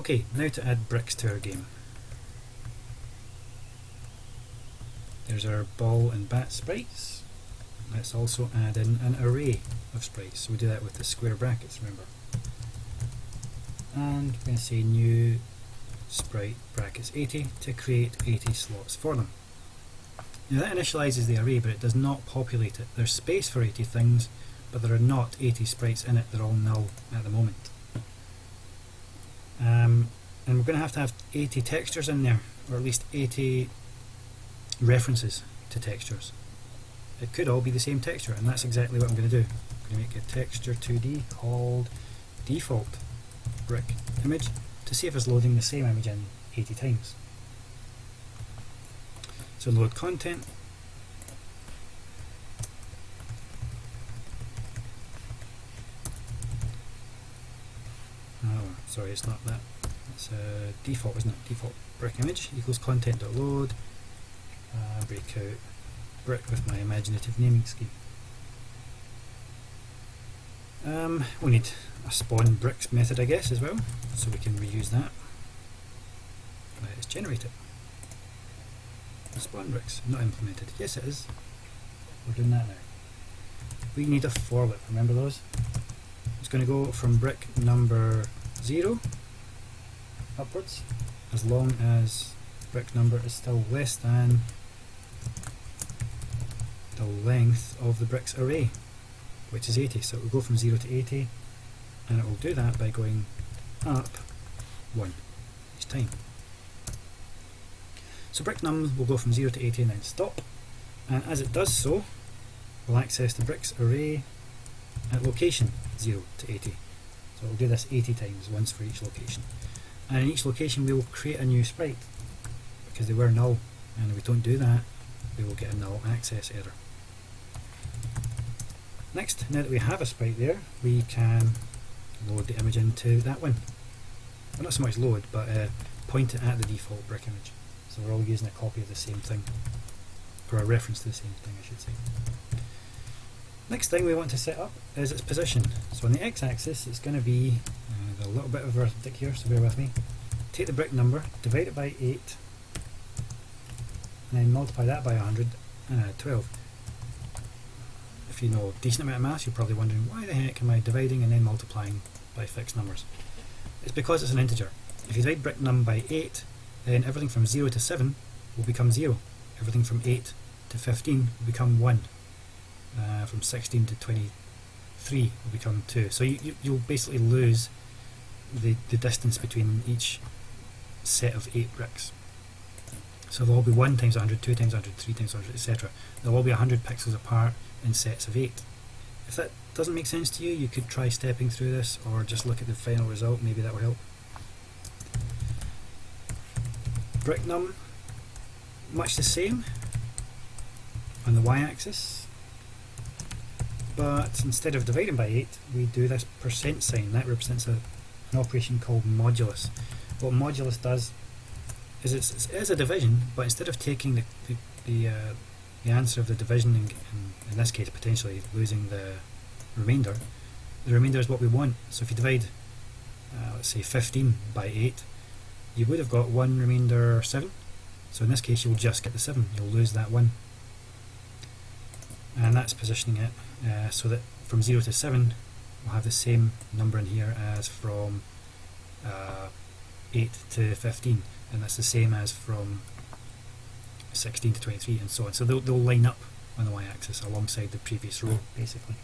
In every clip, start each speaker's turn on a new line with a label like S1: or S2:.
S1: Okay, now to add bricks to our game. There's our ball and bat sprites. Let's also add in an array of sprites. So we do that with the square brackets, remember. And we're going to say new sprite brackets 80 to create 80 slots for them. Now that initializes the array, but it does not populate it. There's space for 80 things, but there are not 80 sprites in it. They're all null at the moment. And we're going to have 80 textures in there, or at least 80 references to textures. It could all be the same texture, and that's exactly what I'm going to do. I'm going to make a texture 2D called default brick image to see if it's loading the same image in 80 times. So load content. Oh, sorry, it's not that. It's default, isn't it? Default brick image equals content.load. Break out brick with my imaginative naming scheme. We need a spawn bricks method, I guess, as well, so we can reuse that. Let's generate it. Spawn bricks, not implemented. Yes, it is. We're doing that now. We need a for loop, remember those? It's going to go from brick number 0 upwards, as long as brick number is still less than the length of the bricks array, which is 80. So it will go from 0 to 80, and it will do that by going up 1 each time. So brick num will go from 0 to 80 and then stop, and as it does so, we'll access the bricks array at location 0 to 80. So we'll do this 80 times, once for each location. And in each location we will create a new sprite, because they were null, and if we don't do that, we will get a null access error. Next, now that we have a sprite there, we can load the image into that one. Well, not so much load, but point it at the default brick image. So we're all using a copy of the same thing, or a reference to the same thing, I should say. Next thing we want to set up is its position. So on the x-axis it's going to be a little bit of arithmetic here, so bear with me. Take the brick number, divide it by 8, and then multiply that by 112. If you know a decent amount of maths, you're probably wondering, why the heck am I dividing and then multiplying by fixed numbers? It's because it's an integer. If you divide brick num by 8, then everything from 0 to 7 will become 0. Everything from 8 to 15 will become 1. From 16 to 23 will become 2. So you'll basically lose the distance between each set of 8 bricks. So they'll all be 1 times 100, 2 times 100, 3 times 100, etc. They'll all be 100 pixels apart in sets of 8. If that doesn't make sense to you, you could try stepping through this, or just look at the final result, maybe that will help. Brick num, much the same on the y-axis, but instead of dividing by 8, we do this percent sign. That represents an operation called modulus. What modulus does is it is a division, but instead of taking the answer of the division, and in this case potentially losing the remainder is what we want. So if you divide, let's say 15 by 8, you would have got 1 remainder 7. So in this case you'll just get the 7, you'll lose that 1. And that's positioning it so that from 0 to 7 we'll have the same number in here as from 8 to 15, and that's the same as from 16 to 23, and so on. So they'll line up on the y-axis alongside the previous row, basically.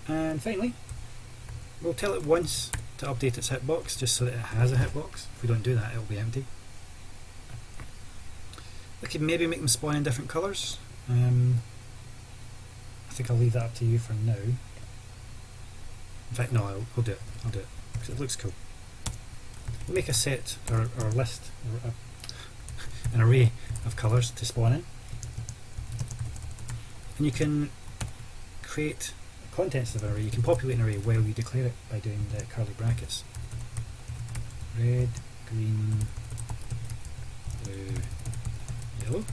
S1: And finally, we'll tell it once to update its hitbox, just so that it has a hitbox. If we don't do that, it'll be empty. We could maybe make them spawn in different colours. I think I'll leave that up to you for now. In fact, no, I'll do it. I'll do it because it looks cool. We'll make a set or a list, or an array of colours to spawn in, and you can create contents of an array. You can populate an array while you declare it by doing the curly brackets. Red, green, blue, yellow.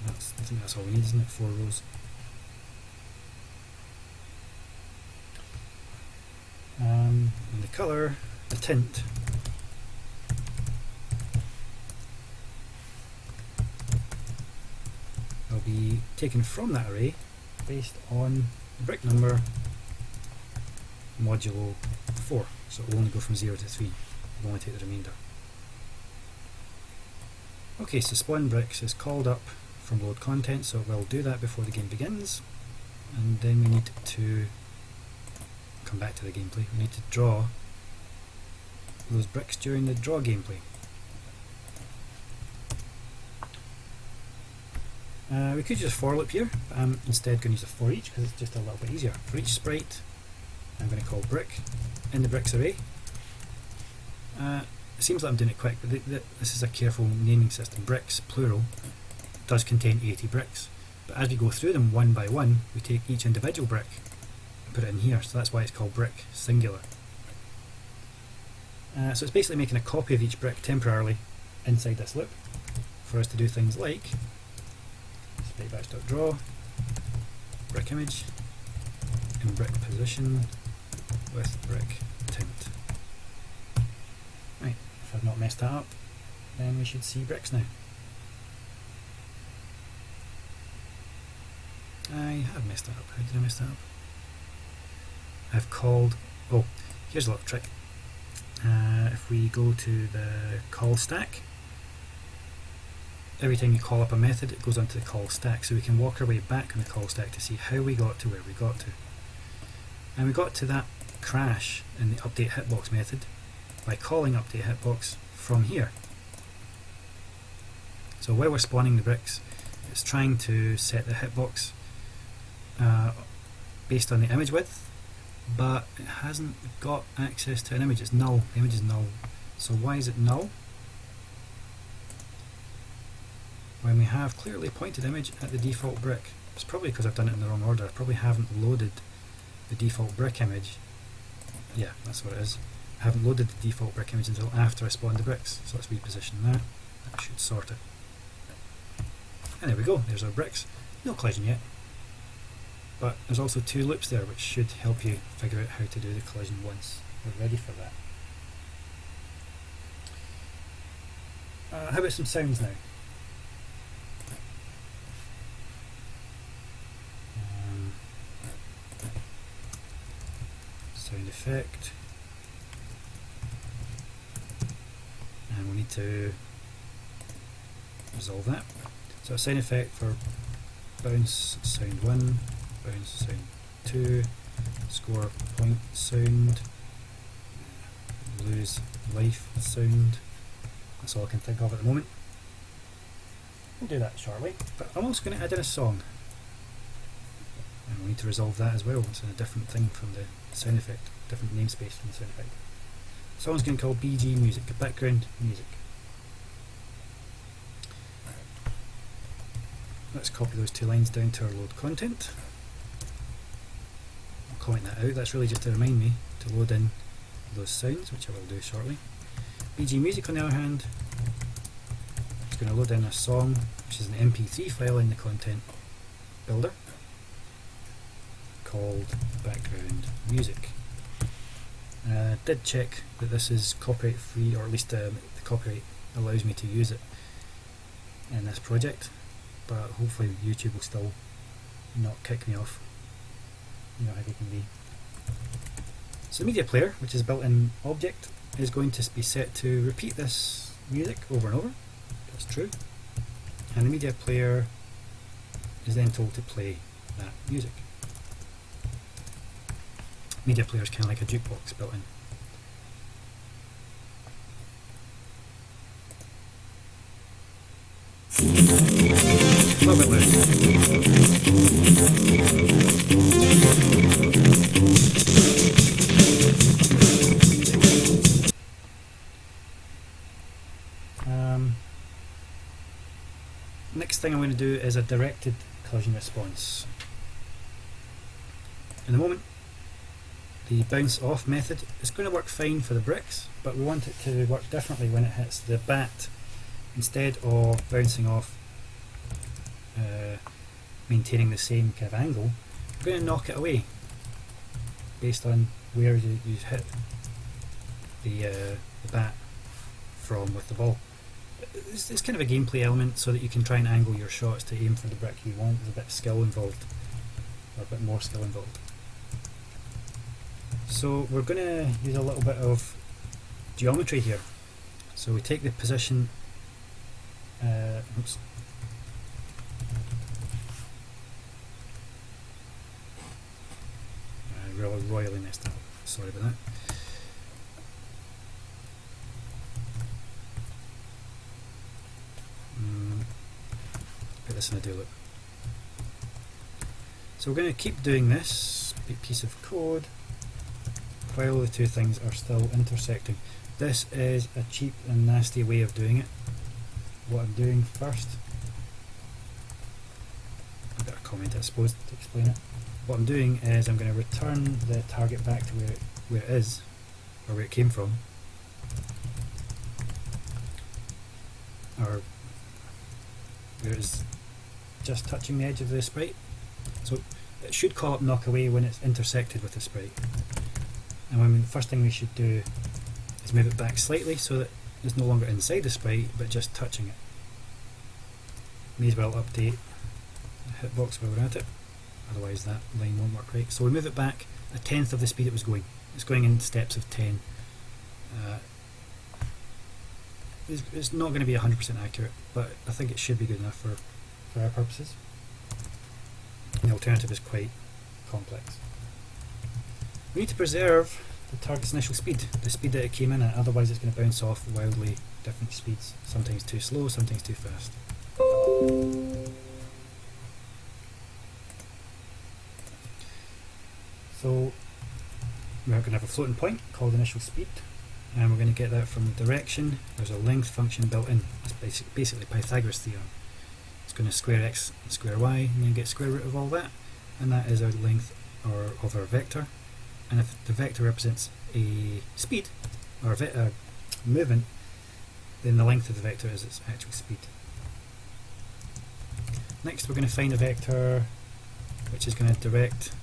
S1: I think that's all we need, isn't it? 4 rows. And the colour, the tint, will be taken from that array based on the brick number modulo 4. So it will only go from 0 to 3. We'll only take the remainder. Okay, so spawn bricks is called up from load content, so we'll do that before the game begins. And then we need to come back to the gameplay. We need to draw those bricks during the draw gameplay. We could use a for loop here, but I'm instead going to use a for each because it's just a little bit easier. For each sprite, I'm going to call brick in the bricks array. It seems like I'm doing it quick, but this is a careful naming system. Bricks, plural, does contain 80 bricks, but as we go through them one by one, we take each individual brick and put it in here, so that's why it's called brick singular. So it's basically making a copy of each brick temporarily inside this loop for us to do things like spritebatch.draw brick image in brick position with brick tint. Right, if I've not messed that up, then we should see bricks now. I have messed that up. How did I mess that up? I've called, oh, here's a little trick. If we go to the call stack, every time you call up a method it goes onto the call stack, so we can walk our way back on the call stack to see how we got to where we got to. And we got to that crash in the update hitbox method by calling update hitbox from here. So while we're spawning the bricks, it's trying to set the hitbox based on the image width, but it hasn't got access to an image. It's null. The image is null. So why is it null? When we have clearly pointed image at the default brick. It's probably because I've done it in the wrong order. I probably haven't loaded the default brick image. Yeah, that's what it is. I haven't loaded the default brick image until after I spawned the bricks. So let's reposition that. That should sort it. And there we go. There's our bricks. No collision yet. But there's also 2 loops there which should help you figure out how to do the collision once we're ready for that. How about some sounds now? Sound effect. And we need to resolve that. So a sound effect for bounce sound 1, bounce sound 2, score point sound, lose life sound. That's all I can think of at the moment. I'll do that shortly, but I'm also going to add in a song. And we need to resolve that as well. It's a different thing from the sound effect, different namespace from the sound effect. The song's going to be called BG Music, background music. Let's copy those 2 lines down to our load content. I'll comment that out. That's really just to remind me to load in those sounds, which I will do shortly. BG Music, on the other hand, is going to load in a song, which is an MP3 file in the content builder called background music. Did check that this is copyright free, or at least the copyright allows me to use it in this project, but hopefully YouTube will still not kick me off. You know how they can be. So the media player, which is a built-in object, is going to be set to repeat this music over and over. That's true. And the media player is then told to play that music. Media player is kind of like a jukebox built in. A little bit loud. Next thing I'm going to do is a directed collision response. In a moment, the bounce off method is going to work fine for the bricks, but we want it to work differently when it hits the bat. Instead of bouncing off maintaining the same kind of angle, we're going to knock it away based on where you hit the bat from with the ball. It's kind of a gameplay element so that you can try and angle your shots to aim for the brick you want. There's a bit of skill involved, or a bit more skill involved. So we're going to use a little bit of geometry here. So we take the position, oops. Royally messed up, sorry about that. Put this in a do loop. So we're going to keep doing this piece of code while the two things are still intersecting. This is a cheap and nasty way of doing it. What I'm doing first, a bit of comment I suppose to explain it. What I'm doing is I'm going to return the target back to where it is, or where it came from, or where it's just touching the edge of the sprite. So it should call up knock away when it's intersected with the sprite. And the first thing we should do is move it back slightly so that it's no longer inside the sprite but just touching it. May as well update the hitbox while we're at it, otherwise that line won't work right. So we move it back a tenth of the speed it was going. It's going in steps of 10. It's not going to be 100% accurate, but I think it should be good enough for our purposes. The alternative is quite complex. We need to preserve the target's initial speed, the speed that it came in at, otherwise it's going to bounce off wildly different speeds, sometimes too slow, sometimes too fast. So we're going to have a floating point called initial speed, and we're going to get that from the direction. There's a length function built in. It's basically Pythagoras theorem. It's going to square x and square y, and then get square root of all that, and that is our length of our vector. And if the vector represents a speed or a movement, then the length of the vector is its actual speed. Next we're going to find a vector which is going to direct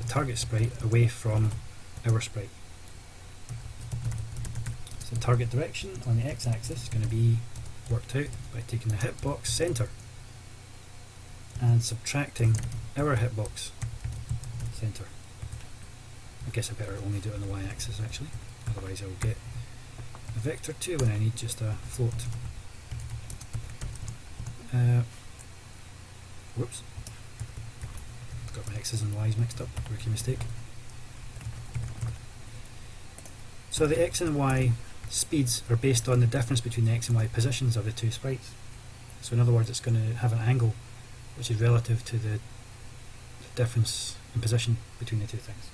S1: the target sprite away from our sprite. So target direction on the x-axis is going to be worked out by taking the hitbox center and subtracting our hitbox center. I guess I better only do it on the y-axis actually, otherwise I'll get a vector 2 when I need just a float. Whoops, got my x's and y's mixed up, rookie mistake. So the x and y speeds are based on the difference between the x and y positions of the two sprites. So in other words, it's going to have an angle which is relative to the difference in position between the two things.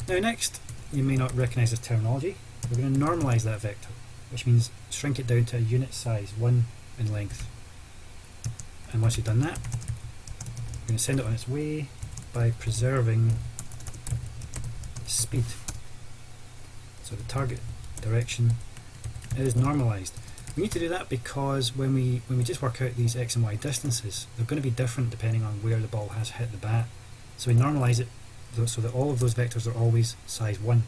S1: Now next, you may not recognise this terminology, we're going to normalise that vector, which means shrink it down to a unit size, 1 in length. And once you've done that, we're going to send it on its way by preserving speed. So the target direction is normalised. We need to do that because when we just work out these x and y distances, they're going to be different depending on where the ball has hit the bat. So we normalise it so that all of those vectors are always size 1.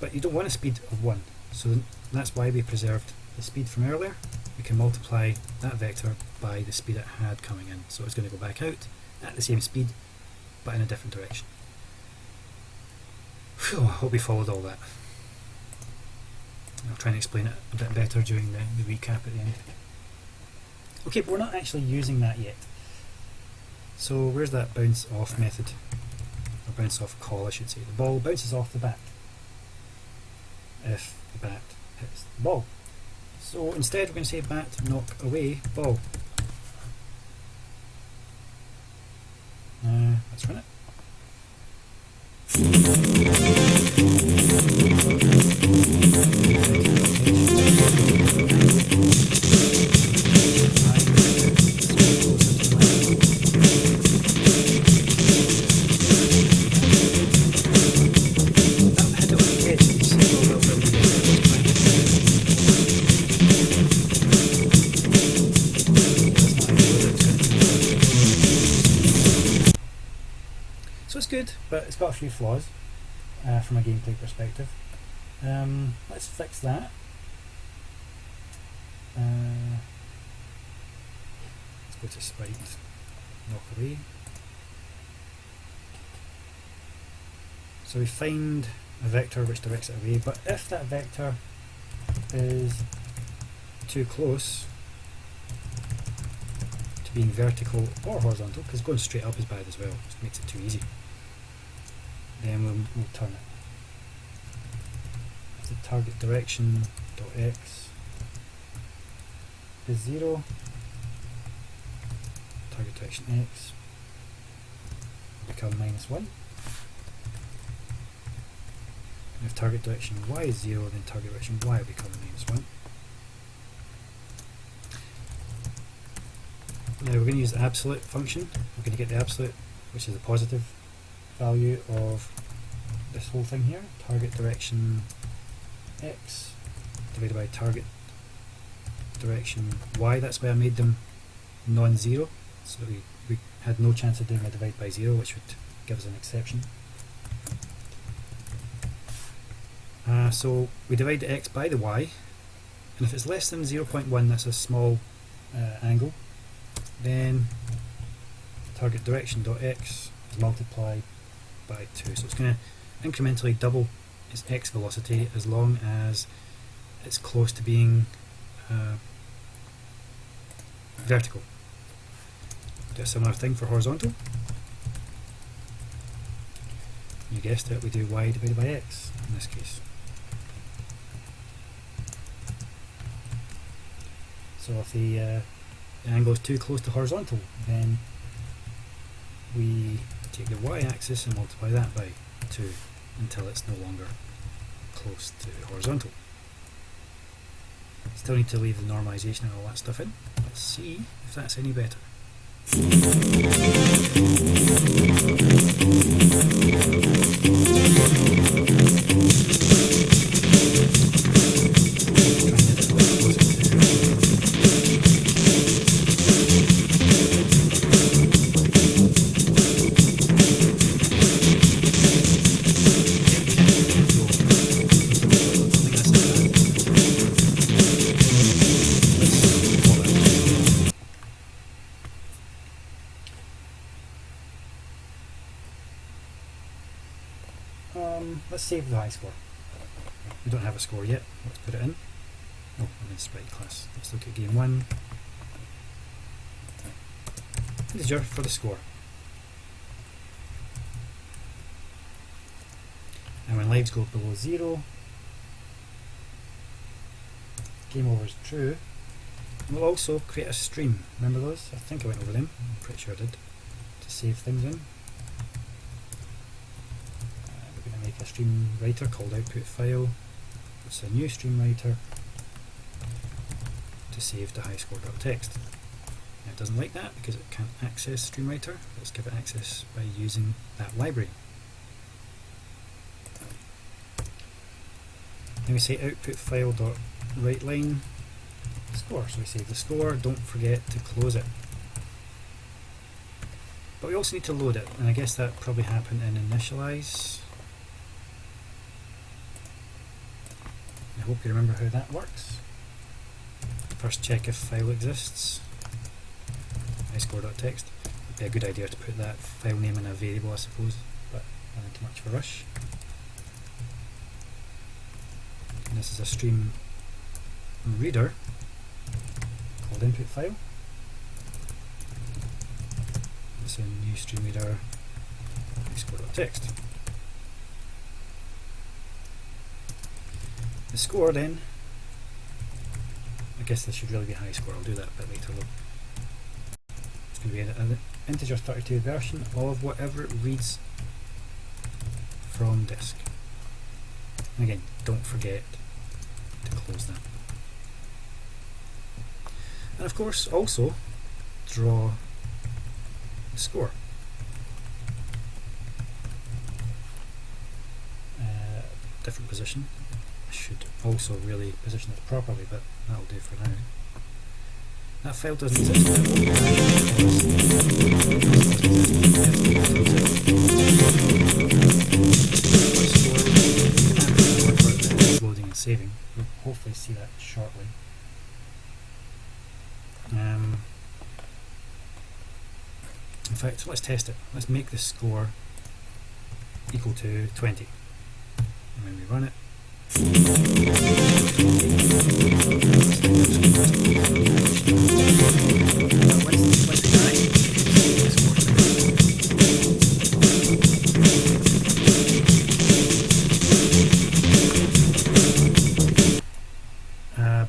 S1: But you don't want a speed of 1, so that's why we preserved the speed from earlier. We can multiply that vector by the speed it had coming in. So it's going to go back out at the same speed, but in a different direction. Phew, I hope we followed all that. I'll try and explain it a bit better during the recap at the end. Okay, but we're not actually using that yet. So where's that bounce off method? Or bounce off call, I should say. The ball bounces off the bat if the bat hits the ball. So instead we're going to say bat knock away ball. Let's run it. good, but it's got a few flaws from a gameplay perspective. Let's fix that. Let's go to sprite, knock away. So we find a vector which directs it away, but if that vector is too close to being vertical or horizontal, because going straight up is bad as well, just makes it too easy, then we'll turn it. If the target direction dot x is 0, target direction x will become -1. If target direction y is 0, then target direction y will become -1. Now we're going to use the absolute function. We're going to get the absolute, which is the positive value of this whole thing here. Target direction x divided by target direction y. That's why I made them non-zero, so that we had no chance of doing a divide by 0, which would give us an exception. So we divide the x by the y, and if it's less than 0.1, that's a small angle, then target direction dot x is multiplied by 2. So it's going to incrementally double its x velocity as long as it's close to being vertical. Do a similar thing for horizontal. You guessed it, we do y divided by x in this case. So if the angle is too close to horizontal, then we take the y-axis and multiply that by 2 until it's no longer close to horizontal. Still need to leave the normalization and all that stuff in. Let's see if that's any better. Let's save the high score. We don't have a score yet. Let's put it in. Oh, I'm in sprite class. Let's look at game 1. Integer for the score. And when lives go below 0, game over is true. And we'll also create a stream. Remember those? I think I went over them. I'm pretty sure I did. To save things in. Make a stream writer called output file. It's a new stream writer to save to highscore.txt. Now it doesn't like that because it can't access stream writer. Let's give it access by using that library. Then we say output file dot writeline score. So we save the score. Don't forget to close it. But we also need to load it, and I guess that probably happened in initialize. I hope you remember how that works. First check if file exists. highscore.txt. Would be a good idea to put that file name in a variable, I suppose, but not too much of a rush. And this is a stream reader called input file. It's a new stream reader highscore.txt. The score then, I guess this should really be high score, I'll do that a bit later though. It's going to be an integer 32 version of whatever it reads from disk. And again, don't forget to close that. And of course also draw the score. Different position. Should also really position it properly, but that'll do for now. That file doesn't exist now. see that shortly. In fact, let's test it. Let's make the score equal to 20. And when we run it,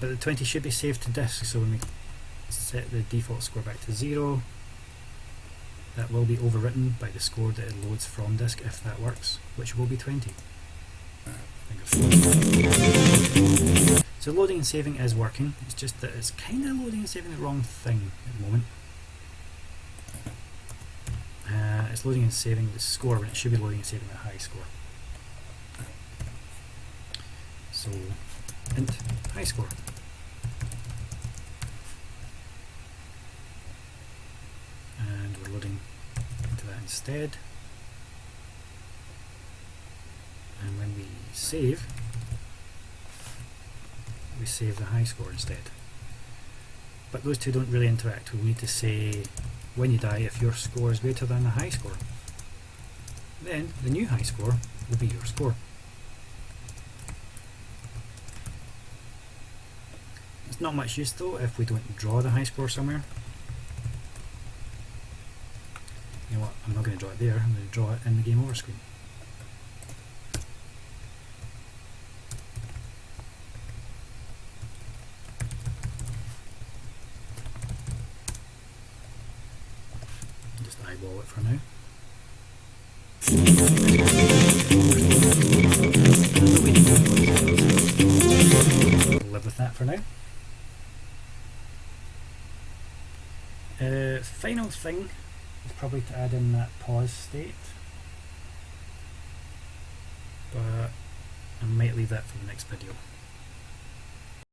S1: but the 20 should be saved to disk, so when we set the default score back to 0, that will be overwritten by the score that it loads from disk if that works, which will be 20. So loading and saving is working, it's just that it's kind of loading and saving the wrong thing at the moment. It's loading and saving the score when it should be loading and saving the high score. So int high score. And we're loading into that instead. And when we save the high score instead. But those two don't really interact. We need to say when you die if your score is greater than the high score. Then the new high score will be your score. It's not much use though if we don't draw the high score somewhere. You know what, I'm not going to draw it there, I'm going to draw it in the game over screen. Just eyeball it for now. We'll live with that for now. Final thing is probably to add in that pause state, but I might leave that for the next video.